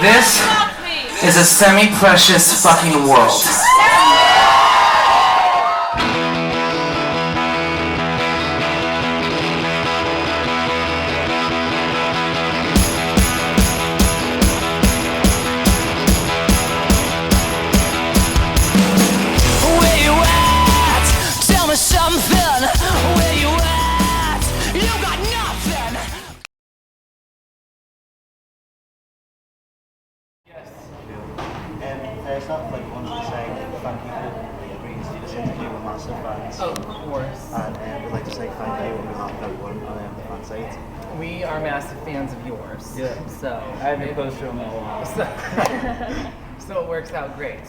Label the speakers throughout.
Speaker 1: This is a semi-precious fucking world.
Speaker 2: Where you at? Tell me something. Where you at? You got nothing.
Speaker 3: First off, I wanted to say thank you for agreeing to do this interview with massive fans.
Speaker 1: Of course.
Speaker 3: And we'd like to say thank you on behalf of everyone on the fan site.
Speaker 1: We are massive fans of yours.
Speaker 4: Yeah.
Speaker 1: So
Speaker 4: I have your poster on my wall.
Speaker 1: so it works out great.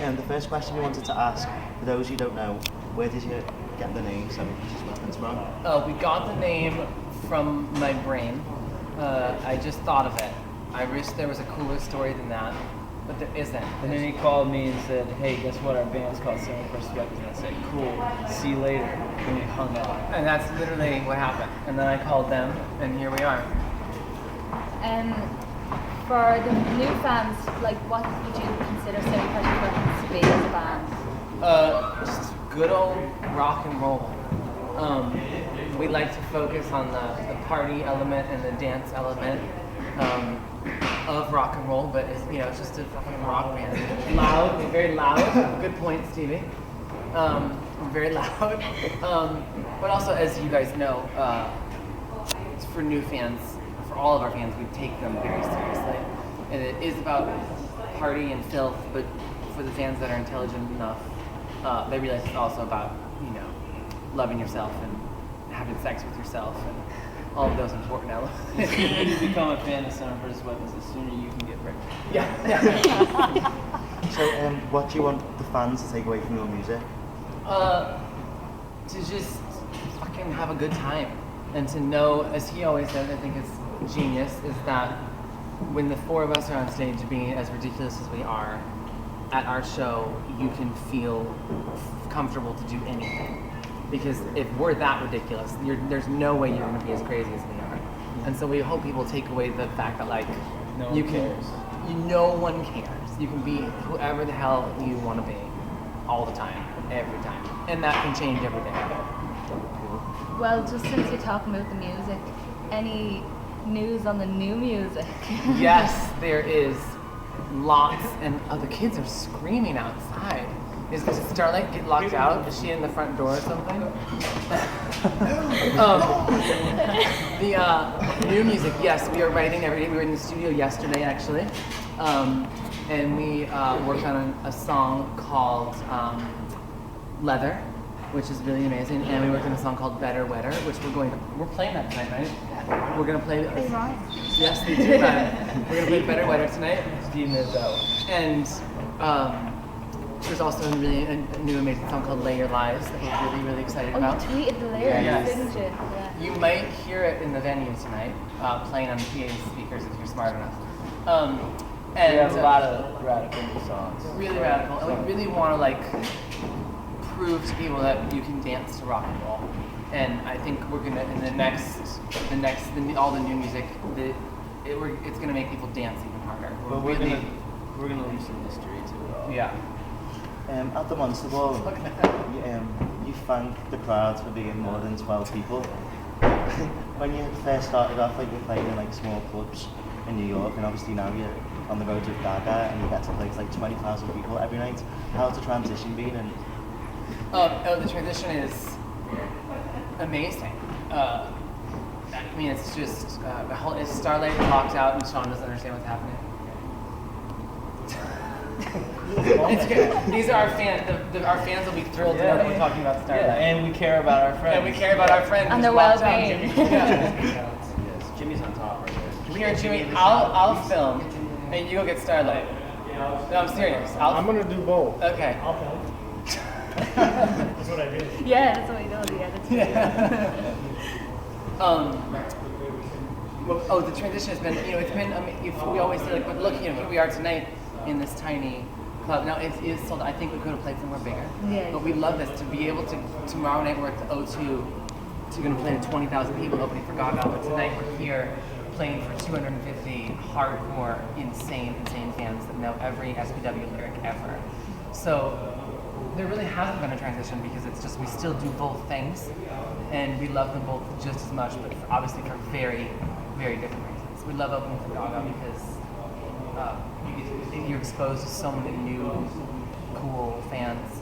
Speaker 3: And the first question we wanted to ask, for those who don't know, where did you get the name SemiPreciousness Weapons from?
Speaker 1: We got the name from my brain. I just thought of it. I wish there was a cooler story than that, but there isn't.
Speaker 4: And then he called me and said, hey, guess what? Our band's called SemiPreciousnusWeapons. And I said, cool, see you later. And we hung up.
Speaker 1: And that's literally what happened. And then I called them, and here we are.
Speaker 5: For the new fans, like, what would you consider SemiPreciousNews to be as a band?
Speaker 1: Just good old rock and roll. We like to focus on the party element and the dance element of rock and roll, but it's just a fucking rock band. Loud, very loud. Good point, Stevie. Very loud. But also, as you guys know, for new fans, for all of our fans, we take them very seriously. And it is about party and filth, but for the fans that are intelligent enough, they realize it's also about, loving yourself and having sex with yourself and all of those important elements.
Speaker 4: The sooner you become a fan of SemiPreciousNews, the sooner you can get pregnant.
Speaker 1: Yeah.
Speaker 3: So, what do you want the fans to take away from your music?
Speaker 1: To just fucking have a good time and to know, as he always said, I think is genius, is that when the four of us are on stage being as ridiculous as we are at our show, you can feel comfortable to do anything. Because if we're that ridiculous, there's no way you're going to be as crazy as we are. And so we hope people take away the fact that
Speaker 4: No one cares.
Speaker 1: No one cares. You can be whoever the hell you want to be, all the time, every time, and that can change every day.
Speaker 5: Well, just since you're talking about the music, any news on the new music?
Speaker 1: Yes, there is lots, and the kids are screaming outside. Is Starlight get locked out? Is she in the front door or something? The new music, yes, we are writing every day. We were in the studio yesterday, actually, and we worked on a song called Leather, which is really amazing, and we worked on a song called Better Wetter, which we're playing that tonight, right? We're gonna play.
Speaker 5: They rhyme.
Speaker 1: Yes, they do rhyme. We're gonna play Better Wetter tonight.
Speaker 4: Steve knows that one.
Speaker 1: And there's also a new amazing song called Lay Your Lies that we're really, really excited
Speaker 5: Oh,
Speaker 1: about.
Speaker 5: you tweeted the lyrics,
Speaker 1: Yes.
Speaker 5: didn't you? Yeah.
Speaker 1: You might hear it in the venue tonight, playing on PA speakers if you're smart enough. And
Speaker 4: We have a lot of radical new songs.
Speaker 1: really radical, and we really want to prove to people that you can dance to rock and roll. And I think we're gonna in all the new music, it's gonna make people dance even harder.
Speaker 4: But we're gonna leave some mystery to it all.
Speaker 1: Yeah.
Speaker 3: At the Monster Ball, you thanked the crowd for being more than 12 people. When you first started off, you were playing in small clubs in New York, and obviously now you're on the road with Gaga, and you get to play to 20,000 people every night. How's the transition been? And
Speaker 1: the transition is amazing. It's just it's Starlight locked out, and Sean doesn't understand what's happening. It's good. These are our fans. Our fans will be thrilled to know that we're talking about Starlight.
Speaker 4: Yeah, and we care about our friends.
Speaker 1: And we care about our friends.
Speaker 5: And
Speaker 1: who's
Speaker 5: their
Speaker 1: locked out.
Speaker 5: well-being.
Speaker 1: Yeah.
Speaker 4: Yes, Jimmy's on top right there.
Speaker 1: Come here, Jimmy. I'll film, and you go get Starlight. No, I'm serious.
Speaker 6: I'm gonna do both.
Speaker 1: Okay.
Speaker 6: I'll film. That's what I do.
Speaker 5: Yeah, that's what he does. Yeah,
Speaker 1: The transition has been, it's been. We always say but look, here we are tonight in this tiny club. Now it is sold. I think we could have played somewhere bigger.
Speaker 5: Yeah.
Speaker 1: But we love this to be able to. Tomorrow night we're at the O2. So we're gonna play to 20,000 people opening for Gaga. But tonight we're here playing for 250 hardcore insane fans that know every SPW lyric ever. So there really hasn't been a transition because it's just we still do both things, and we love them both just as much, but obviously for very, very different reasons. We love opening for Gaga because you're exposed to so many new, cool fans.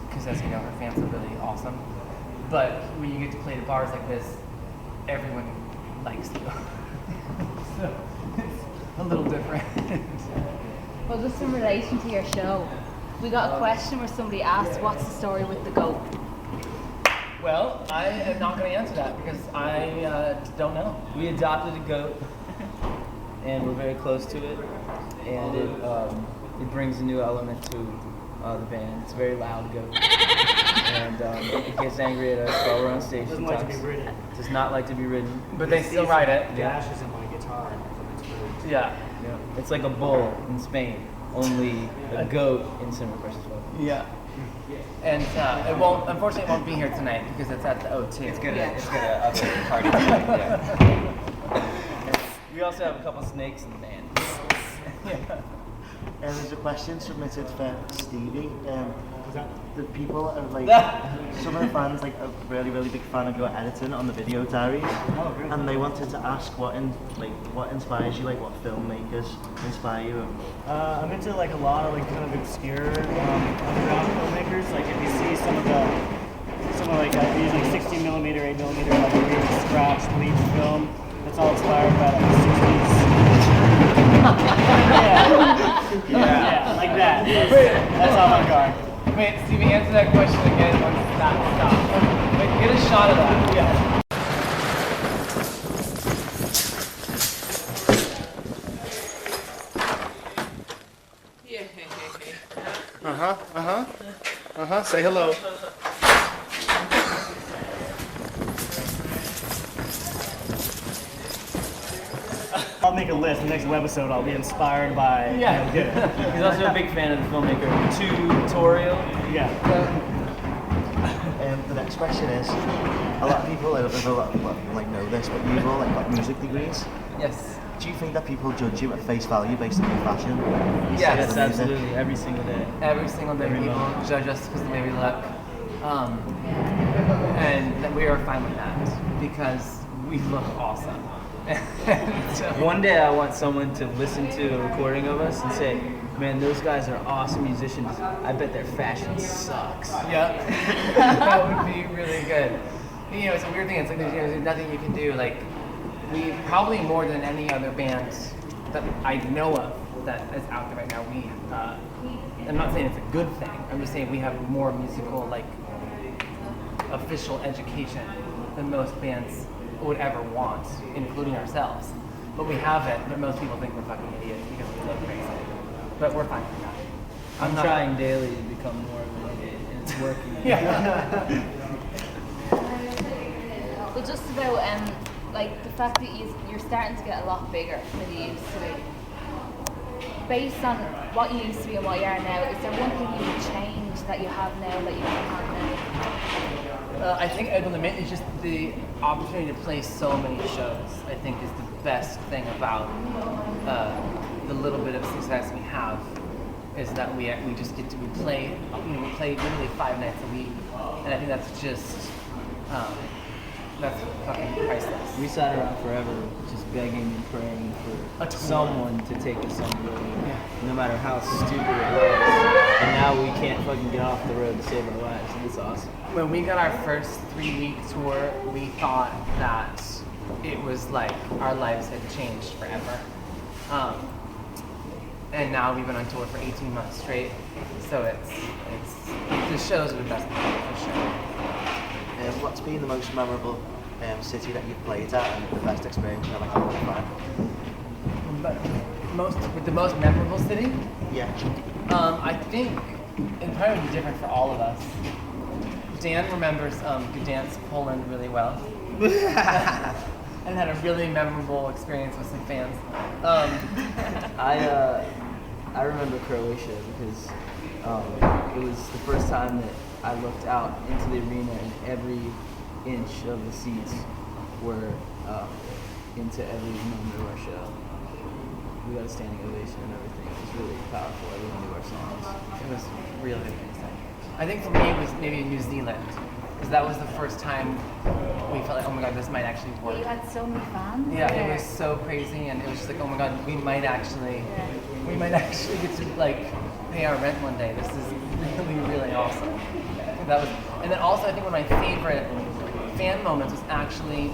Speaker 1: Because as you know, her fans are really awesome. But when you get to play to bars like this, everyone likes you. So it's a little different.
Speaker 5: Well, just in relation to your show, we got a question where somebody asked, what's the story with the goat?
Speaker 1: Well, I am not going to answer that because I don't know.
Speaker 4: We adopted a goat, and we're very close to it, and it brings a new element to the band. It's a very loud goat, and it gets angry at us while we're on stage.
Speaker 6: Doesn't like to be ridden.
Speaker 4: Does not like to be ridden.
Speaker 1: But they still ride it.
Speaker 6: Dashes in my guitar.
Speaker 1: Yeah.
Speaker 4: Yeah. It's like a bull in Spain, only a goat in SemiPreciousNews.
Speaker 1: Yeah. And unfortunately, it won't be here tonight because it's at the O2.
Speaker 4: It's gonna update the party tonight. Yeah. We also have a couple snakes in the band.
Speaker 1: Yeah.
Speaker 3: And there's a question submitted for Stevie.
Speaker 6: Was that?
Speaker 3: The people are like, some of the fans like are really big fan of your editing on the video diaries.
Speaker 6: Oh, really?
Speaker 3: And they wanted to ask what inspires you, like what filmmakers inspire you.
Speaker 6: I'm into like a lot of like kind of obscure underground filmmakers. Like if you see some of like I use like 16mm, 8mm, like weird scratch bleach film. That's all inspired by like the 60s. Yeah, like that. That's all I'm going.
Speaker 1: Wait, Stevie, answer that question again once that stops. Wait, get a shot of that. Yeah.
Speaker 7: Say hello.
Speaker 6: I'll make a list. The next webisode, I'll be inspired by.
Speaker 1: Yeah.
Speaker 4: He's also a big fan of the filmmaker Tutorial.
Speaker 6: Yeah.
Speaker 3: The next question is, a lot of people, I don't know if a lot of people like know this, but you've all like got music degrees.
Speaker 1: Yes.
Speaker 3: Do you think that people judge you at face value based on your fashion?
Speaker 1: Yes,
Speaker 3: Instead of the music?
Speaker 4: Absolutely, every single day.
Speaker 1: Every single day, people judge us because of the way we look. And that we are fine with that because we look awesome.
Speaker 4: One day I want someone to listen to a recording of us and say, man, those guys are awesome musicians. I bet their fashion sucks.
Speaker 1: Yeah, that would be really good. You know, it's a weird thing. It's like there's nothing you can do. Like, we probably more than any other band that I know of that is out there right now. I'm not saying it's a good thing. I'm just saying we have more musical, like, official education than most bands would ever want, including ourselves. But we have it. But most people think we're fucking idiots because we look crazy. But we're fine with that.
Speaker 4: I'm trying daily to become more of an idiot, and it's working.
Speaker 1: Yeah.
Speaker 5: Well, just about like the fact that you're starting to get a lot bigger than you used to be. Based on what you used to be and what you are now, is there one thing you would change that you have now that you don't have now?
Speaker 1: I think at the limit is just the opportunity to play so many shows. I think is the best thing about the little bit of success we have is that we just get to play. We play literally 5 nights a week, and I think that's just that's fucking priceless.
Speaker 4: We sat around forever just begging and praying for someone to take us on the road, no matter how stupid it was. And now we can't fucking get off the road to save our lives, and it's awesome.
Speaker 1: When we got our first 3-week tour, we thought that it was like our lives had changed forever. And now we've been on tour for 18 months straight, so it's the shows are the best part for sure.
Speaker 3: What's been the most memorable city that you've played at and the best experience you've ever had?
Speaker 1: But the most memorable city?
Speaker 3: Yeah.
Speaker 1: I think it probably would be different for all of us. Dan remembers Gdansk, Poland really well. And had a really memorable experience with some fans.
Speaker 4: I remember Croatia because it was the first time that I looked out into the arena and every inch of the seats were into every moment of our show. we got a standing ovation and everything. It was really powerful. Everyone knew our songs.
Speaker 1: It was really amazing. I think for me it was maybe New Zealand, because that was the first time we felt like, oh my god, this might actually
Speaker 5: Yeah,
Speaker 1: work.
Speaker 5: you had so many fans.
Speaker 1: Yeah,
Speaker 5: there.
Speaker 1: it was so crazy, and it was just like, oh my god, we might actually get to like pay our rent one day. This is really, really awesome. That was, and then also I think one of my favorite fan moments was actually